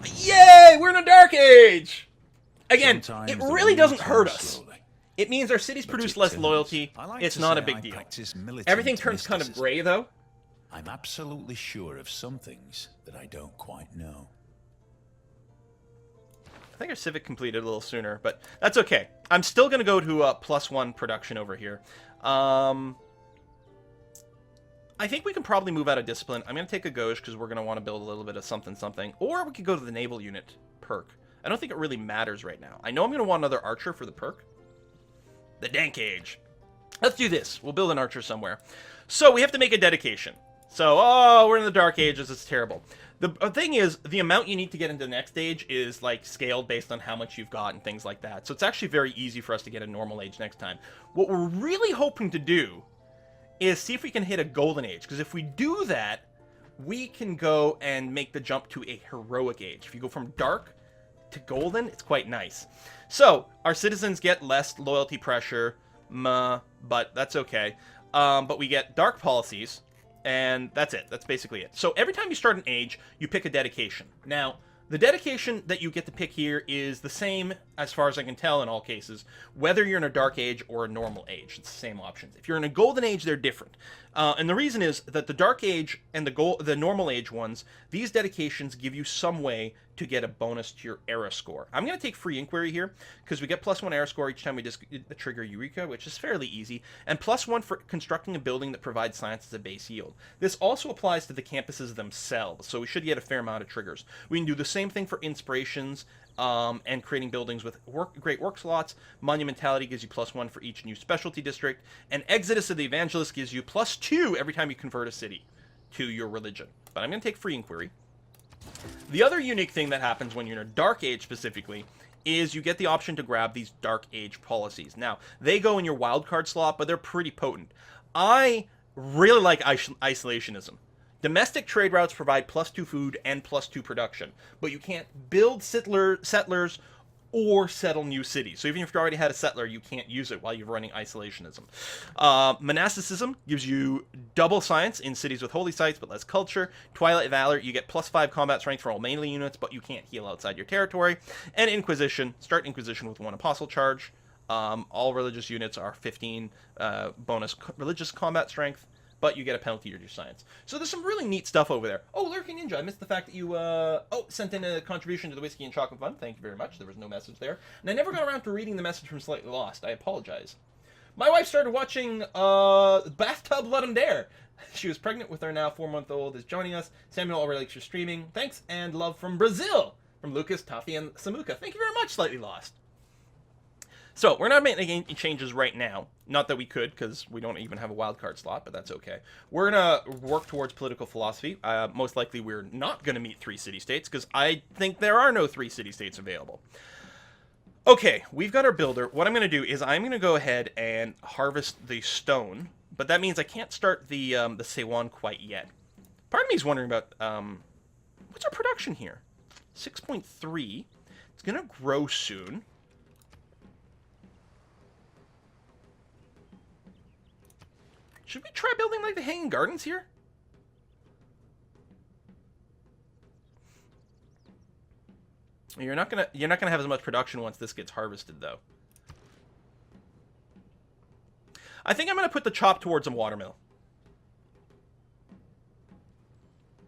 Yay! We're in a dark age! Again, Sometimes it the really wheels doesn't turn hurt us. slowly. It means our cities But produce it less turns. loyalty. I like It's to not a say big I deal. practice militant Everything turns kind of mysticism. gray, though. I'm absolutely sure of some things that I don't quite know. I think our civic completed a little sooner, but that's okay. I'm still going to go to +1 production over here. I think we can probably move out of discipline. I'm going to take a gauche because we're going to want to build a little bit of something something. Or we could go to the naval unit perk. I don't think it really matters right now. I know I'm going to want another archer for the perk. The dank age. Let's do this. We'll build an archer somewhere. So we have to make a dedication. So, oh, we're in the dark ages. It's terrible. The thing is, the amount you need to get into the next age is, like, scaled based on how much you've got and things like that. So it's actually very easy for us to get a normal age next time. What we're really hoping to do is see if we can hit a golden age. Because if we do that, we can go and make the jump to a heroic age. If you go from dark to golden, it's quite nice. So, our citizens get less loyalty pressure, but that's okay. But we get dark policies, and that's it. That's basically it. So every time you start an age, you pick a dedication. Now, the dedication that you get to pick here is the same, as far as I can tell in all cases, whether you're in a dark age or a normal age. It's the same options. If you're in a golden age, they're different. And the reason is that the dark age and the normal age ones, these dedications give you some way to get a bonus to your era score. I'm going to take free inquiry here, because we get +1 era score each time we just trigger Eureka, which is fairly easy, and +1 for constructing a building that provides science as a base yield. This also applies to the campuses themselves, so we should get a fair amount of triggers. We can do the same thing for inspirations, and creating buildings with great work slots. Monumentality gives you +1 for each new specialty district, and Exodus of the Evangelist gives you +2 every time you convert a city to your religion. But I'm going to take free inquiry. The other unique thing that happens when you're in a dark age specifically is you get the option to grab these dark age policies. Now, they go in your wildcard slot, but they're pretty potent. I really like isolationism. Domestic trade routes provide +2 food and +2 production, but you can't build settlers or settle new cities. So even if you already had a settler, you can't use it while you're running isolationism. Monasticism gives you double science in cities with holy sites, but less culture. Twilight Valor, you get +5 combat strength for all melee units, but you can't heal outside your territory. And Inquisition, start Inquisition with 1 apostle charge. All religious units are 15 bonus religious combat strength, but you get a penalty to your science. So there's some really neat stuff over there. Oh, Lurking Ninja, I missed the fact that you, sent in a contribution to the Whiskey and Chocolate Fund. Thank you very much. There was no message there. And I never got around to reading the message from Slightly Lost. I apologize. My wife started watching, Bathtub Let 'Em Dare. She was pregnant with our now 4-month-old, is joining us. Samuel already likes your streaming. Thanks, and love from Brazil. From Lucas, Toffee, and Samuka. Thank you very much, Slightly Lost. So, we're not making any changes right now. Not that we could, because we don't even have a wildcard slot, but that's okay. We're going to work towards political philosophy. Most likely we're not going to meet 3 city-states, because I think there are no 3 city-states available. Okay, we've got our builder. What I'm going to do is I'm going to go ahead and harvest the stone, but that means I can't start the Sewan quite yet. Part of me is wondering about, what's our production here? 6.3. It's going to grow soon. Should we try building like the Hanging Gardens here? You're not gonna have as much production once this gets harvested, though. I think I'm gonna put the chop towards a watermill.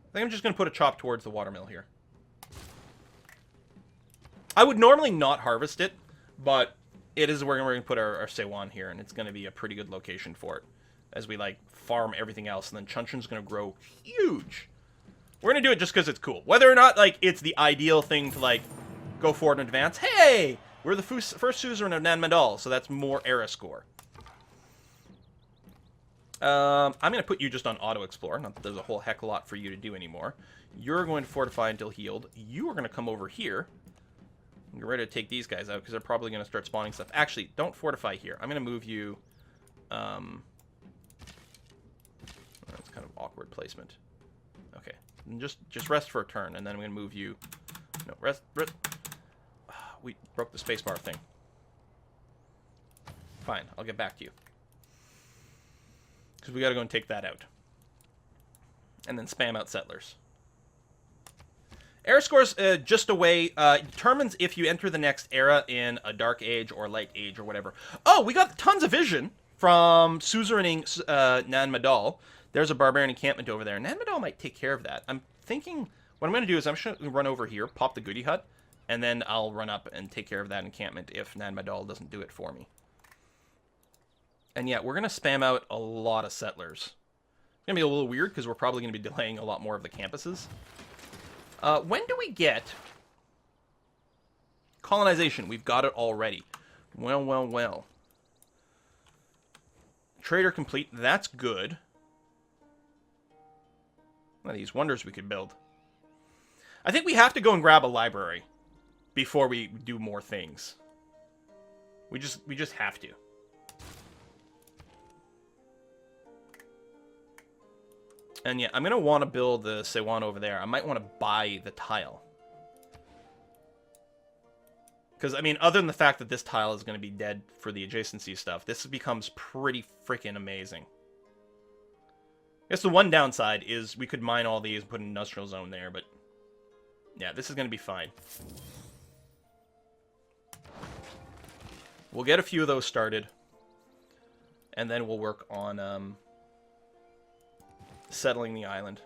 I think I'm just gonna put a chop towards the watermill here. I would normally not harvest it, but it is where we're gonna put our Sewan here, and it's gonna be a pretty good location for it. As we, like, farm everything else, and then Chunchun's gonna grow huge. We're gonna do it just because it's cool. Whether or not, like, it's the ideal thing to, like, go forward and advance. Hey! We're the first suzerain of Naval, so that's more era score. I'm gonna put you just on auto-explore. Not that there's a whole heck of a lot for you to do anymore. You're going to fortify until healed. You are gonna come over here. And get ready to take these guys out, because they're probably gonna start spawning stuff. Actually, don't fortify here. I'm gonna move you, that's kind of awkward placement. Okay, and just rest for a turn, and then I'm gonna move you. No, rest. We broke the spacebar thing. Fine, I'll get back to you. Because we gotta go and take that out. And then spam out settlers. Era scores just a way determines if you enter the next era in a dark age or light age or whatever. Oh, we got tons of vision from suzeraning Nan Madal. There's a barbarian encampment over there. Nan Madal might take care of that. I'm thinking what I'm going to do is I'm just going to run over here, pop the goody hut, and then I'll run up and take care of that encampment if Nan Madal doesn't do it for me. And yeah, we're going to spam out a lot of settlers. It's going to be a little weird because we're probably going to be delaying a lot more of the campuses. When do we get colonization? We've got it already. Well, well, well. Trader complete. That's good. One of these wonders we could build. I think we have to go and grab a library before we do more things. We just have to. And yeah, I'm going to want to build the Sewan over there. I might want to buy the tile. Because, I mean, other than the fact that this tile is going to be dead for the adjacency stuff, this becomes pretty freaking amazing. I guess the one downside is we could mine all these and put an industrial zone there, but yeah, this is going to be fine. We'll get a few of those started, and then we'll work on settling the island.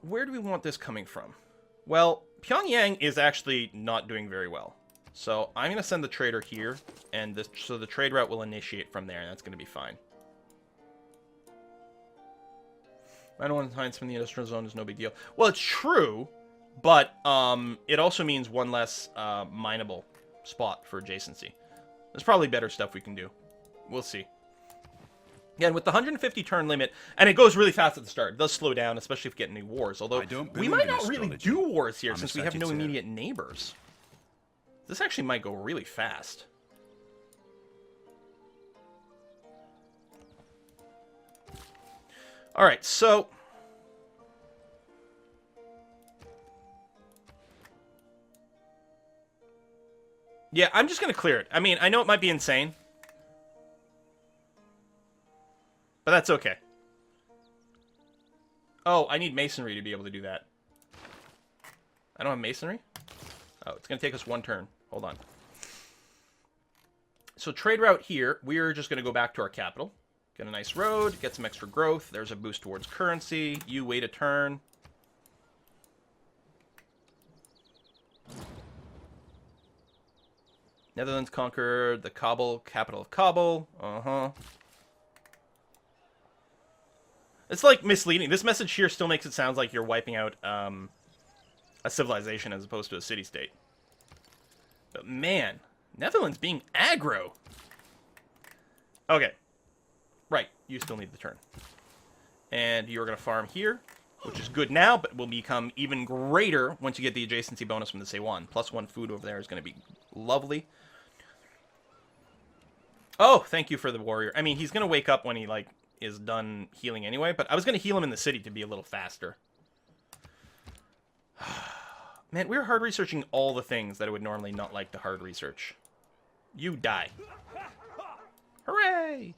Where do we want this coming from? Well, Pyongyang is actually not doing very well. So I'm going to send the trader here, and so the trade route will initiate from there, and that's going to be fine. I don't want to hide from the industrial zone is no big deal. Well, it's true, but it also means one less mineable spot for adjacency. There's probably better stuff we can do. We'll see. Again, with the 150 turn limit, and it goes really fast at the start. It does slow down, especially if we get any wars. Although, we might not really do wars here since we have no immediate neighbors. This actually might go really fast. Alright, so... yeah, I'm just going to clear it. I mean, I know it might be insane. But that's okay. Oh, I need masonry to be able to do that. I don't have masonry? Oh, it's going to take us one turn. Hold on. So trade route here, we're just going to go back to our capital. Get a nice road, get some extra growth. There's a boost towards currency. You wait a turn. Netherlands conquered the Kabul, capital of Kabul. Uh-huh. It's like misleading. This message here still makes it sound like you're wiping out a civilization as opposed to a city-state. But man, Netherlands being aggro. Okay. Right, you still need the turn. And you're going to farm here, which is good now, but will become even greater once you get the adjacency bonus from the Sewan. +1 food over there is going to be lovely. Oh, thank you for the warrior. I mean, he's going to wake up when he, like, is done healing anyway, but I was going to heal him in the city to be a little faster. Man, we're hard researching all the things that I would normally not like to hard research. You die. Hooray!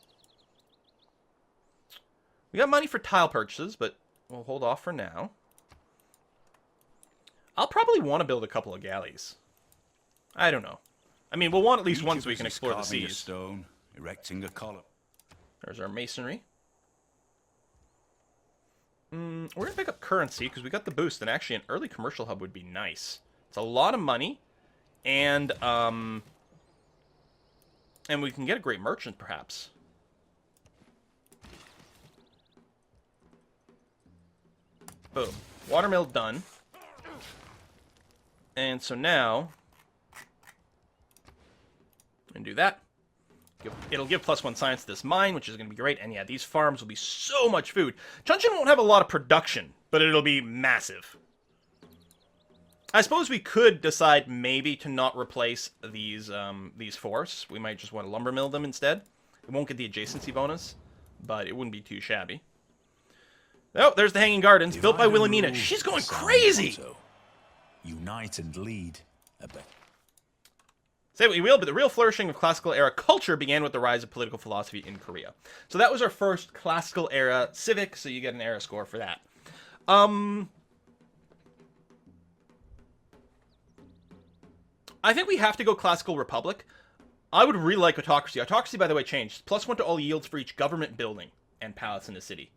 We got money for tile purchases, but we'll hold off for now. I'll probably want to build a couple of galleys. I don't know. I mean, we'll want at least one so we can explore the seas. A stone, erecting a column. There's our masonry. We're going to pick up currency because we got the boost, and actually an early commercial hub would be nice. It's a lot of money, and we can get a great merchant, perhaps. Boom. Watermill done. And so now, I'm going to do that. It'll give +1 science to this mine, which is going to be great. And yeah, these farms will be so much food. Chuncheon won't have a lot of production, but it'll be massive. I suppose we could decide maybe to not replace these forests. We might just want to lumber mill them instead. It won't get the adjacency bonus, but it wouldn't be too shabby. Oh, there's the Hanging Gardens, built by Wilhelmina. She's going crazy! Unite and lead. Say what you will, but the real flourishing of classical era culture began with the rise of political philosophy in Korea. So that was our first classical era civic, so you get an era score for that. I think we have to go classical republic. I would really like autocracy. Autocracy, by the way, changed. +1 to all yields for each government building and palace in the city.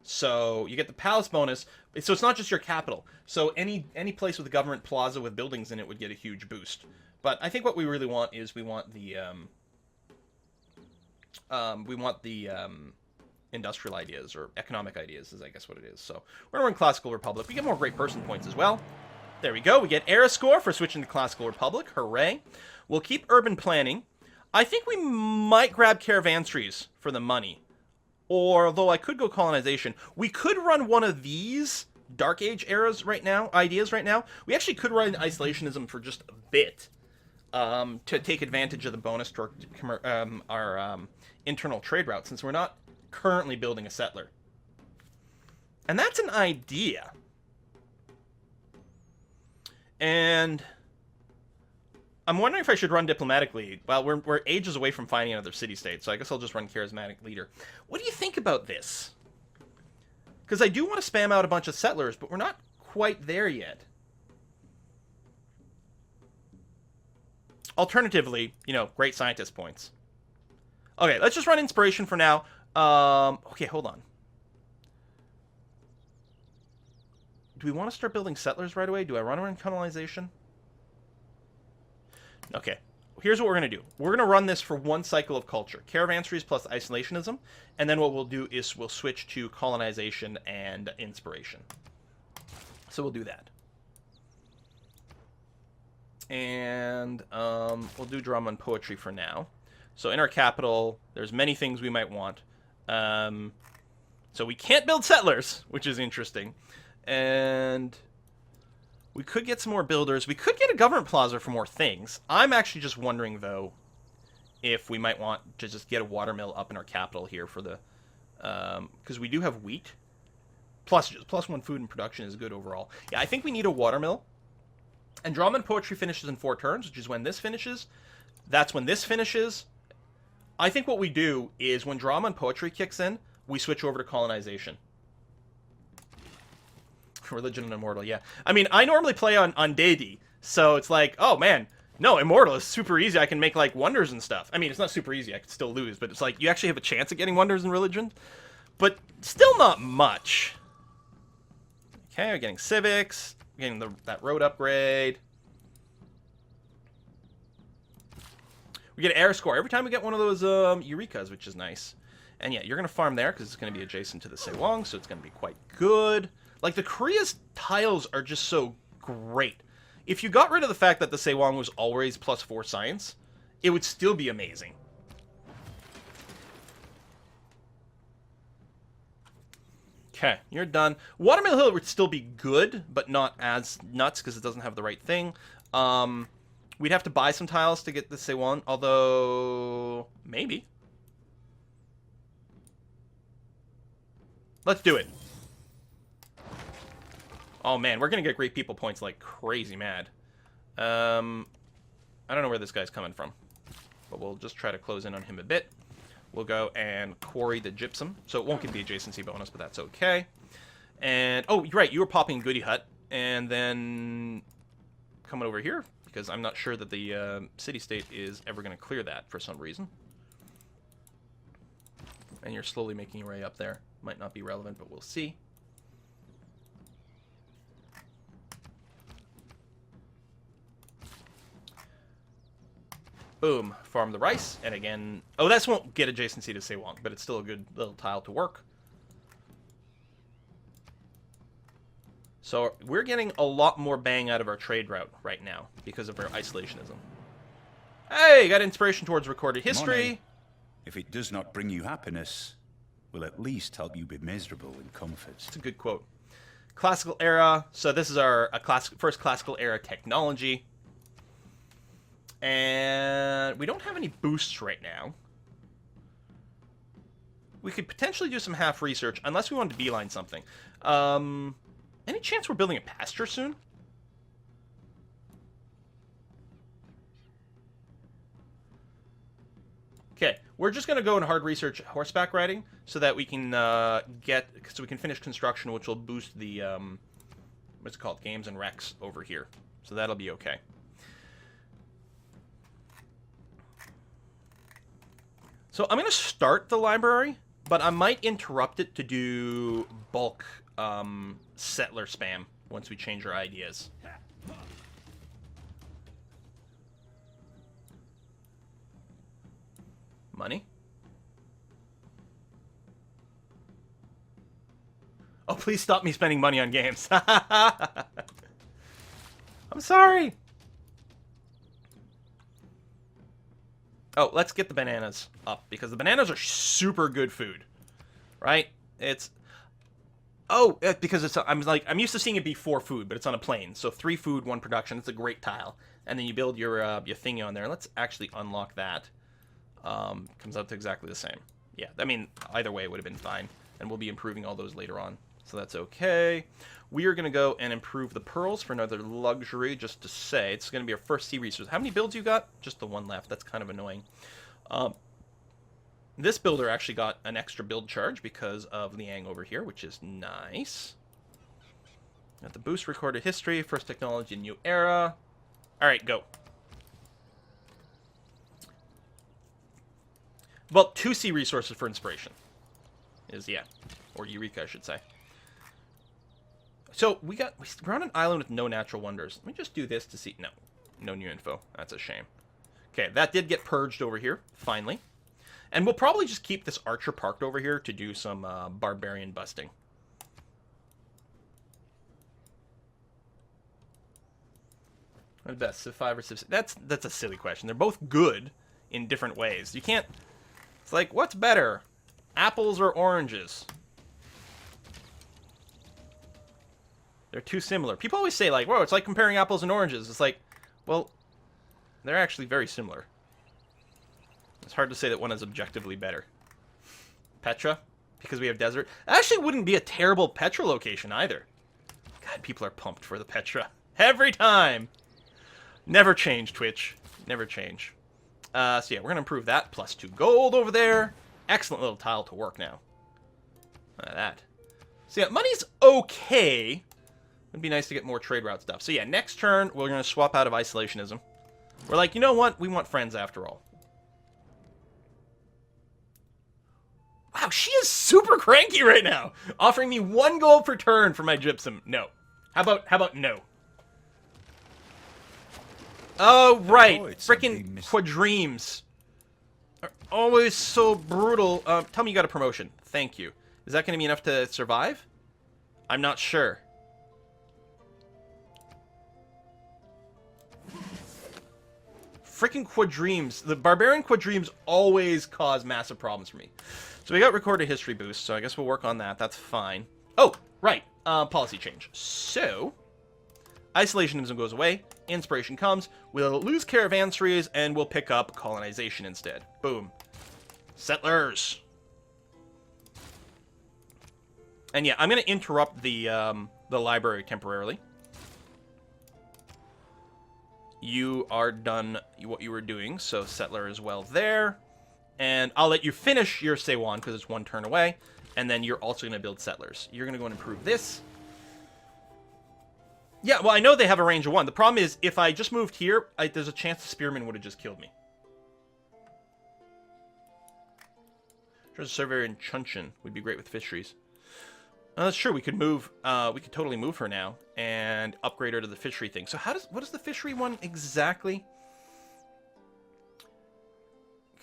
So you get the palace bonus. So it's not just your capital. So any place with a government plaza with buildings in it would get a huge boost. But I think what we really want is we want the industrial ideas or economic ideas is I guess what it is. So we're gonna run classical republic. We get more great person points as well. There we go. We get era score for switching to classical republic. Hooray! We'll keep urban planning. I think we might grab caravanseries for the money. Or, although I could go colonization, we could run one of these Dark Age eras right now, ideas right now. We actually could run isolationism for just a bit to take advantage of the bonus to our internal trade route, since we're not currently building a settler. And that's an idea. And I'm wondering if I should run diplomatically. Well, we're ages away from finding another city-state, so I guess I'll just run charismatic leader. What do you think about this? Because I do want to spam out a bunch of settlers, but we're not quite there yet. Alternatively, you know, great scientist points. Okay, let's just run inspiration for now. Okay, hold on. Do we want to start building settlers right away? Do I run colonization? Okay, here's what we're going to do. We're going to run this for one cycle of culture. Caravanseries plus isolationism. And then what we'll do is we'll switch to colonization and inspiration. So we'll do that. And we'll do drama and poetry for now. So in our capital, there's many things we might want. So we can't build settlers, which is interesting. And we could get some more builders. We could get a government plaza for more things. I'm actually just wondering, though, if we might want to just get a watermill up in our capital here for the... because we do have wheat. +1 food and production is good overall. Yeah, I think we need a watermill. And drama and poetry finishes in 4 turns, which is when this finishes. That's when this finishes. I think what we do is when drama and poetry kicks in, we switch over to colonization. Religion and Immortal, yeah. I mean, I normally play on Deity, so it's like, oh man, no, Immortal is super easy. I can make, like, wonders and stuff. I mean, it's not super easy. I could still lose, but it's like, you actually have a chance at getting wonders in Religion. But still not much. Okay, we're getting civics. We're getting that road upgrade. We get an air score every time we get one of those Eurekas, which is nice. And yeah, you're going to farm there because it's going to be adjacent to the Sewong, so it's going to be quite good. Like, the Korea's tiles are just so great. If you got rid of the fact that the Sewong was always +4 science, it would still be amazing. Okay, you're done. Watermill Hill would still be good, but not as nuts because it doesn't have the right thing. We'd have to buy some tiles to get the Sewon, although... maybe. Let's do it. Oh man, we're gonna get great people points like crazy mad. I don't know where this guy's coming from, but we'll just try to close in on him a bit. We'll go and quarry the gypsum, so it won't get the adjacency bonus, but that's okay. And oh, you're right, you were popping Goody Hut, and then coming over here because I'm not sure that the city-state is ever going to clear that for some reason. And you're slowly making your way up there. Might not be relevant, but we'll see. Boom. Farm the rice. And again... oh, this won't get adjacency to Sewong, but it's still a good little tile to work. So we're getting a lot more bang out of our trade route right now because of our isolationism. Hey, got inspiration towards recorded history. Money, if it does not bring you happiness, will at least help you be miserable in comfort. It's a good quote. Classical era. So this is our first classical era technology. And we don't have any boosts right now. We could potentially do some half research, unless we wanted to beeline something. Any chance we're building a pasture soon? Okay, we're just gonna go and hard research horseback riding so that we can finish construction, which will boost the what's it called, games and recs over here. So that'll be okay. So I'm gonna start the library, but I might interrupt it to do bulk settler spam once we change our ideas. Money? Oh, please stop me spending money on games. I'm sorry. Oh, let's get the bananas up, because the bananas are super good food. Right? It's... Oh, because it's... I'm used to seeing it be 4 food, but it's on a plane. So 3 food, 1 production. It's a great tile. And then you build your thingy on there. Let's actually unlock that. Comes out to exactly the same. Yeah, I mean, either way it would have been fine. And we'll be improving all those later on. So that's okay. We are going to go and improve the pearls for another luxury, just to say. It's going to be our first sea resource. How many builds you got? Just the 1 left. That's kind of annoying. This builder actually got an extra build charge because of Liang over here, which is nice. Got the boost recorded history, first technology, new era. All right, go. Well, 2 sea resources for inspiration. Yeah. Or Eureka, I should say. So, we're on an island with no natural wonders. Let me just do this to see... No new info. That's a shame. Okay, that did get purged over here, finally. And we'll probably just keep this archer parked over here to do some barbarian busting. What's best, Civ 5 or Civ 6? That's a silly question. They're both good in different ways. You can't... It's like, what's better? Apples or oranges? They're too similar. People always say, like, whoa, it's like comparing apples and oranges. It's like, well, they're actually very similar. It's hard to say that one is objectively better. Petra, because we have desert. Actually wouldn't be a terrible Petra location either. God, people are pumped for the Petra. Every time! Never change, Twitch. Never change. So yeah, we're going to improve that. Plus 2 gold over there. Excellent little tile to work now. Look at that. So yeah, money's okay. It'd be nice to get more trade route stuff. So yeah, next turn, we're going to swap out of isolationism. We're like, you know what? We want friends after all. Wow, she is super cranky right now. Offering me 1 gold per turn for my gypsum. No. How about no? Oh, right. Frickin' quadremes are always so brutal. Tell me you got a promotion. Thank you. Is that going to be enough to survive? I'm not sure. Frickin' quadremes. The barbarian quadremes always cause massive problems for me. So we got recorded history boost, so I guess we'll work on that. That's fine. Oh, right. Policy change. So, isolationism goes away. Inspiration comes. We'll lose caravanseries, and we'll pick up colonization instead. Boom. Settlers. And yeah, I'm going to interrupt the library temporarily. You are done what you were doing, so settler as well there. And I'll let you finish your Seiwan, because it's 1 turn away. And then you're also going to build settlers. You're going to go and improve this. Yeah, well, I know they have a range of 1. The problem is, if I just moved here, there's a chance the spearman would have just killed me. Treasure surveyor in Chunchin would be great with fisheries. That's true. We could move. We could totally move her now and upgrade her to the fishery thing. So what is the fishery one exactly?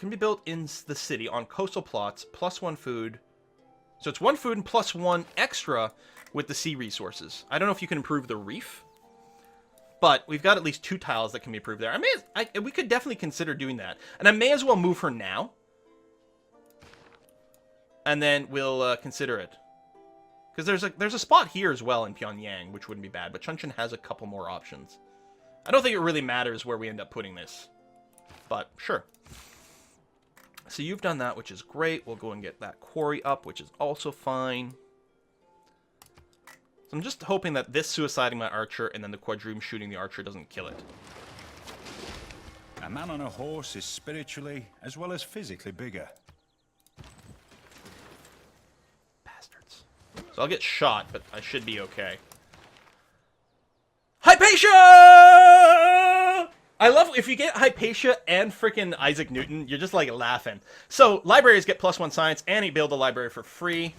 Can be built in the city on coastal plots, plus 1 food. So it's 1 food and plus 1 extra with the sea resources. I don't know if you can improve the reef, but we've got at least 2 tiles that can be improved there. We could definitely consider doing that, and I may as well move her now, and then we'll consider it. Because there's a spot here as well in Pyongyang, which wouldn't be bad, but Chunchin has a couple more options. I don't think it really matters where we end up putting this, but sure. So you've done that, which is great. We'll go and get that quarry up, which is also fine. So I'm just hoping that this suiciding my archer and then the quadroon shooting the archer doesn't kill it. A man on a horse is spiritually as well as physically bigger. Bastards. So I'll get shot, but I should be okay. Hypatia! I love if you get Hypatia and freaking Isaac Newton, you're just like laughing. So libraries get +1 science, and you build a library for free.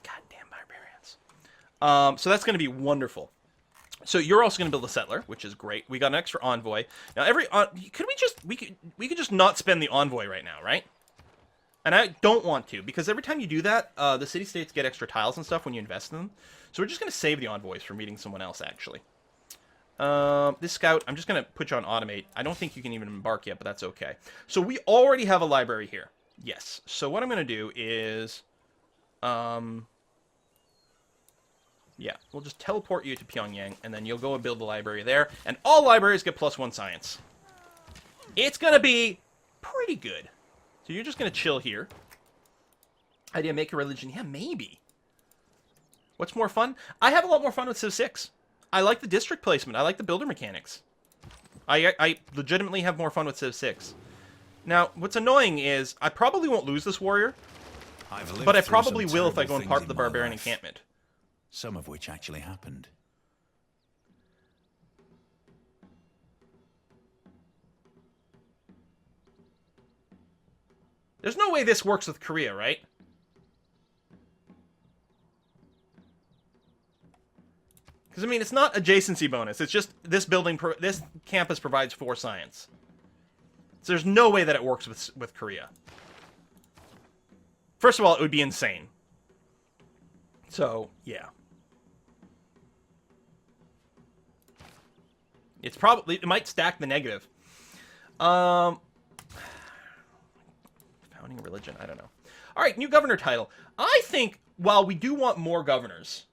Goddamn barbarians. So that's going to be wonderful. So you're also going to build a settler, which is great. We got an extra envoy. Now we could just not spend the envoy right now, right? And I don't want to, because every time you do that, the city-states get extra tiles and stuff when you invest in them. So we're just going to save the envoys for meeting someone else, actually. This scout, I'm just going to put you on automate. I don't think you can even embark yet, but that's okay. So we already have a library here. Yes. So what I'm going to do is... yeah, we'll just teleport you to Pyongyang, and then you'll go and build the library there. And all libraries get +1 science. It's going to be pretty good. So you're just going to chill here. Idea, make a religion. Yeah, maybe. What's more fun? I have a lot more fun with Civ 6. I like the district placement. I like the builder mechanics. I legitimately have more fun with Civ 6. Now, what's annoying is I probably won't lose this warrior, but I probably will if I go and part the barbarian encampment. Some of which actually happened. There's no way this works with Korea, right? Because, I mean, it's not adjacency bonus. It's just this this campus provides 4 science. So there's no way that it works with Korea. First of all, it would be insane. So, yeah. It's probably... It might stack the negative. Founding religion, I don't know. Alright, new governor title. I think, while we do want more governors,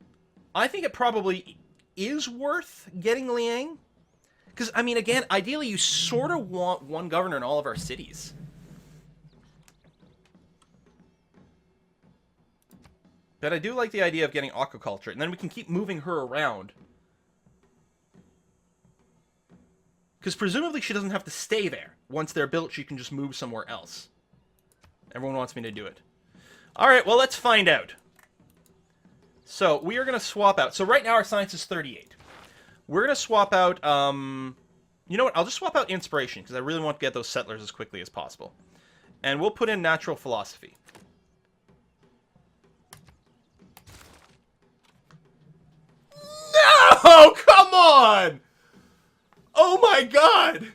I think it probably is worth getting Liang. Because, I mean, again, ideally you sort of want one governor in all of our cities. But I do like the idea of getting aquaculture, and then we can keep moving her around. Because presumably she doesn't have to stay there. Once they're built, she can just move somewhere else. Everyone wants me to do it. Alright, well, let's find out. So, we are going to swap out. So, right now, our science is 38. We're going to swap out, you know what? I'll just swap out inspiration, because I really want to get those settlers as quickly as possible. And we'll put in natural philosophy. No! Come on! Oh my god!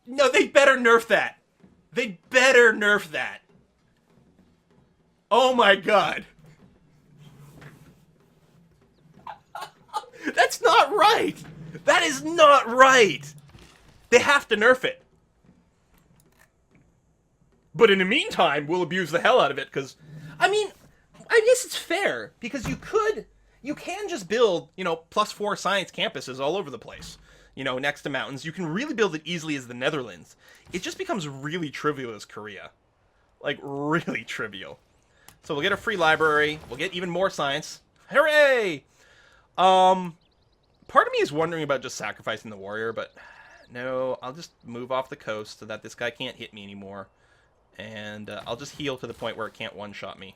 No, they better nerf that. They better nerf that. Oh my god. That's not right. That is not right. They have to nerf it. But in the meantime, we'll abuse the hell out of it, because... I mean, I guess it's fair, because you can just build, you know, +4 science campuses all over the place. You know, next to mountains. You can really build it easily as the Netherlands. It just becomes really trivial as Korea. Like, really trivial. So we'll get a free library. We'll get even more science. Hooray! Part of me is wondering about just sacrificing the warrior, but no, I'll just move off the coast so that this guy can't hit me anymore. And I'll just heal to the point where it can't one-shot me.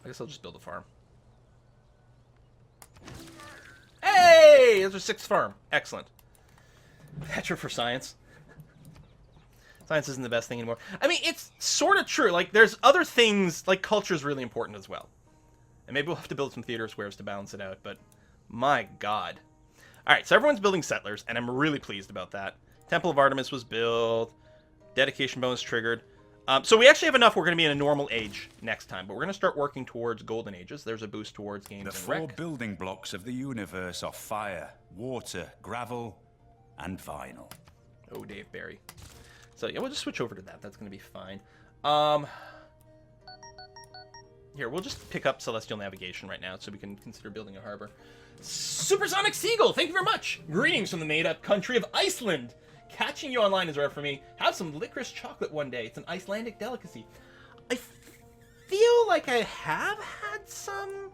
I guess I'll just build a farm. Hey! There's our 6th farm. Excellent. Petra for science. Science isn't the best thing anymore. I mean, it's sort of true. Like, there's other things, like culture is really important as well. And maybe we'll have to build some theater squares to balance it out, but my god. Alright, so everyone's building settlers, and I'm really pleased about that. Temple of Artemis was built. Dedication bonus triggered. So we actually have enough. We're going to be in a normal age next time, but we're going to start working towards golden ages. There's a boost towards games and The 4 building blocks of the universe are fire, water, gravel, and vinyl. Oh, Dave Barry. So yeah, we'll just switch over to that. That's going to be fine. Here, we'll just pick up Celestial Navigation right now so we can consider building a harbor. Supersonic Seagull, thank you very much. Greetings from the made-up country of Iceland. Catching you online is rare for me. Have some licorice chocolate one day. It's an Icelandic delicacy. I feel like I have had some,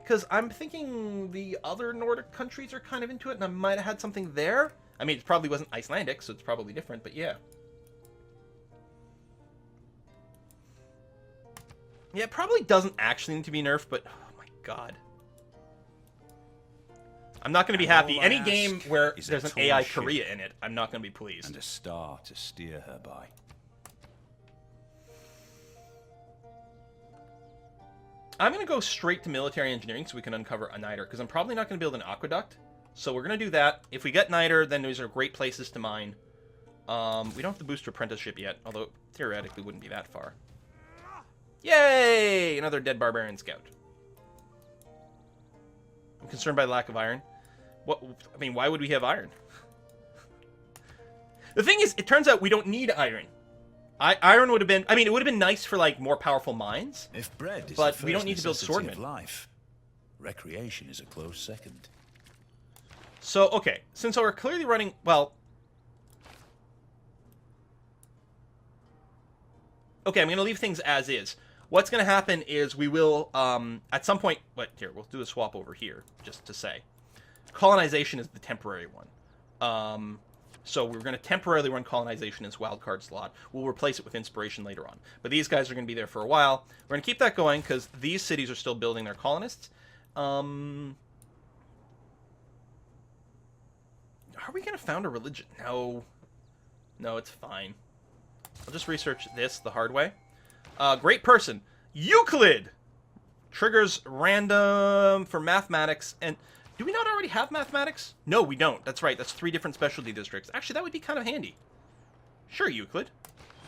because I'm thinking the other Nordic countries are kind of into it, and I might have had something there. I mean, it probably wasn't Icelandic, so it's probably different, but yeah. Yeah, it probably doesn't actually need to be nerfed, but oh my god. I'm not going to be happy. Any game where there's an AI Korea in it, I'm not going to be pleased. And a star to steer her by. I'm going to go straight to military engineering so we can uncover a niter, because I'm probably not going to build an aqueduct. So we're going to do that. If we get niter, then those are great places to mine. We don't have the booster apprenticeship yet, although theoretically wouldn't be that far. Yay! Another dead barbarian scout. I'm concerned by the lack of iron. What? I mean, why would we have iron? The thing is, it turns out we don't need iron. Iron would have been... I mean, it would have been nice for, like, more powerful mines. If bread is but the we don't first need to build necessity swordmen. of life, recreation is a close second. So, okay. Since we're clearly running... Well... Okay, I'm going to leave things as is. What's going to happen is we will, at some point... But here, we'll do a swap over here, just to say. Colonization is the temporary one. So we're going to temporarily run colonization as wildcard slot. We'll replace it with inspiration later on. But these guys are going to be there for a while. We're going to keep that going because these cities are still building their colonists. Are we going to found a religion? No. No, it's fine. I'll just research this the hard way. Great person. Euclid! Triggers random for mathematics. And do we not already have mathematics? No, we don't. That's right. That's 3 different specialty districts. Actually, that would be kind of handy. Sure, Euclid.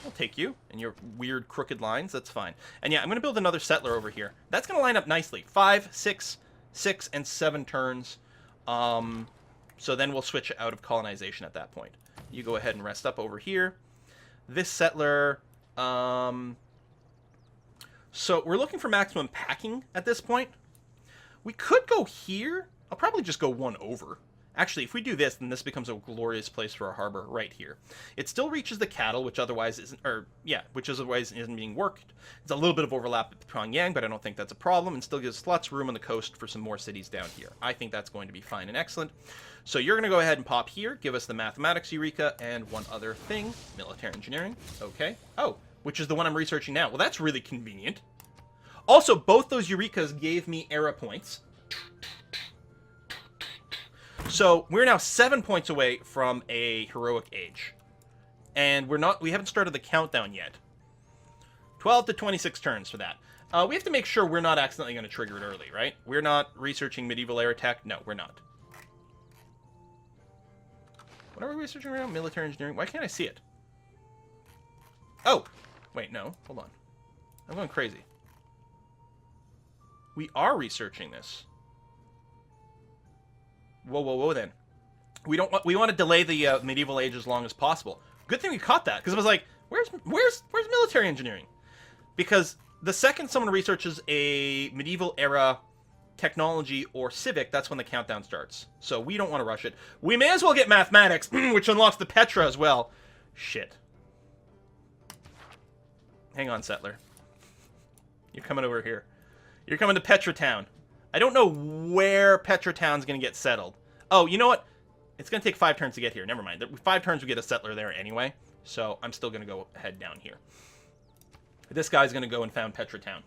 I'll take you and your weird crooked lines. That's fine. And yeah, I'm going to build another settler over here. That's going to line up nicely. 5, 6, 6, and 7 turns. So then we'll switch out of colonization at that point. You go ahead and rest up over here. This settler... So we're looking for maximum packing at this point. We could go here. I'll probably just go 1 over. Actually, if we do this, then this becomes a glorious place for a harbor right here. It still reaches the cattle, which otherwise isn't, which otherwise isn't being worked. It's a little bit of overlap with Pyongyang, but I don't think that's a problem, and still gives lots of room on the coast for some more cities down here. I think that's going to be fine and excellent. So you're going to go ahead and pop here, give us the mathematics Eureka, and one other thing, military engineering. Okay. Oh, which is the one I'm researching now. Well, that's really convenient. Also, both those Eurekas gave me era points. So we're now 7 points away from a heroic age. And we haven't started the countdown yet. 12 to 26 turns for that. We have to make sure we're not accidentally going to trigger it early, right? We're not researching medieval era tech. No, we're not. What are we researching right now? Military engineering. Why can't I see it? Oh! Wait, no. Hold on. I'm going crazy. We are researching this. Whoa, whoa, whoa, then. We want to delay the medieval age as long as possible. Good thing we caught that, because I was like, where's military engineering? Because the second someone researches a medieval era technology or civic, that's when the countdown starts. So we don't want to rush it. We may as well get mathematics, which unlocks the Petra as well. Shit. Hang on, settler. You're coming over here. You're coming to Petra Town. I don't know where Petra Town's going to get settled. Oh, you know what? It's going to take 5 turns to get here. Never mind. 5 turns we get a settler there anyway. So I'm still going to go head down here. This guy's going to go and found Petra Town.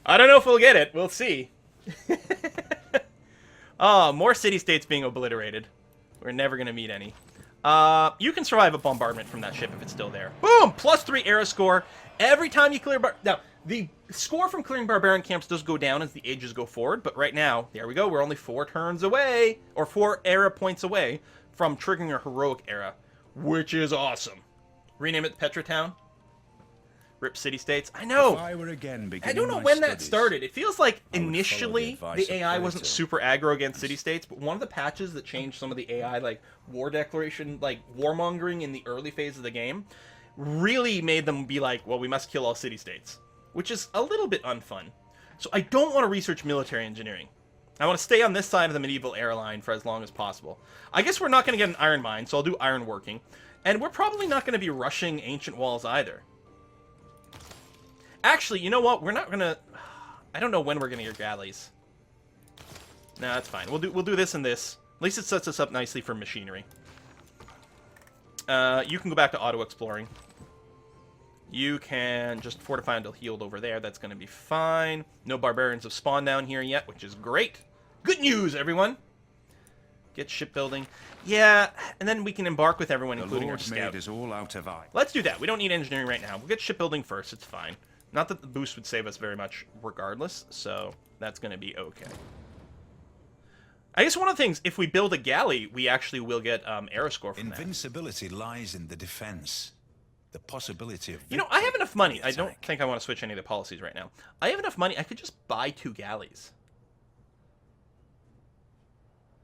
I don't know if we'll get it. We'll see. Oh, more city-states being obliterated. We're never going to meet any. You can survive a bombardment from that ship if it's still there. Boom! +3 era score. Every time you clear... Now, the score from clearing barbarian camps does go down as the ages go forward, but right now, there we go, we're only 4 turns away, or 4 era points away from triggering a heroic era, which is awesome. Rename it Petra Town. Rip city-states. I know! If I were again I don't know when that started. It feels like initially the AI of wasn't super aggro against city-states, but one of the patches that changed some of the AI, like, war declaration, like, warmongering in the early phase of the game, really made them be like, well, we must kill all city-states. Which is a little bit unfun. So I don't want to research military engineering. I want to stay on this side of the medieval era line for as long as possible. I guess we're not going to get an iron mine, so I'll do iron working. And we're probably not going to be rushing ancient walls either. Actually, you know what? We're not going to... I don't know when we're going to get galleys. Nah, that's fine. We'll do this and this. At least it sets us up nicely for machinery. You can go back to auto-exploring. You can just fortify until healed over there. That's going to be fine. No barbarians have spawned down here yet, which is great. Good news, everyone! Get shipbuilding. Yeah, and then we can embark with everyone, including our scout. Is all out of eye. Let's do that. We don't need engineering right now. We'll get shipbuilding first. It's fine. Not that the boost would save us very much regardless, so that's going to be okay. I guess one of the things, if we build a galley, we actually will get Aeroscore from that. Invincibility lies in the defense. The possibility of... You know, I have enough money. I don't think I want to switch any of the policies right now. I have enough money. I could just buy 2 galleys.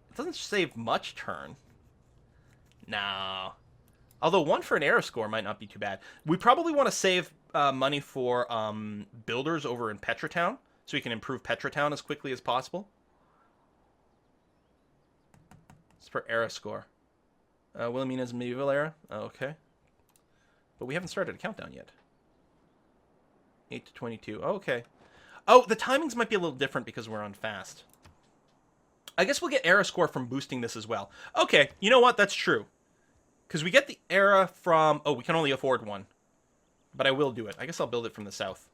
It doesn't save much turn. No. Although 1 for an Aeroscore might not be too bad. We probably want to save money for builders over in Petratown, so we can improve Petratown as quickly as possible. It's for Aeroscore. Wilhelmina's medieval era. Oh, okay. But we haven't started a countdown yet. 8 to 22. Oh, okay. Oh, the timings might be a little different because we're on fast. I guess we'll get Aeroscore from boosting this as well. Okay, you know what? That's true. Because we get the era from... Oh, we can only afford 1. But I will do it. I guess I'll build it from the south.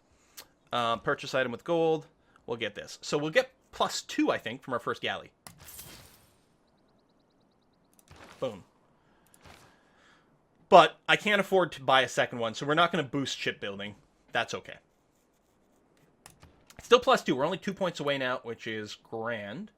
Purchase item with gold. We'll get this. So we'll get +2, I think, from our first galley. Boom. But I can't afford to buy a second one, so we're not going to boost shipbuilding. That's okay. Still +2. We're only 2 points away now, which is grand.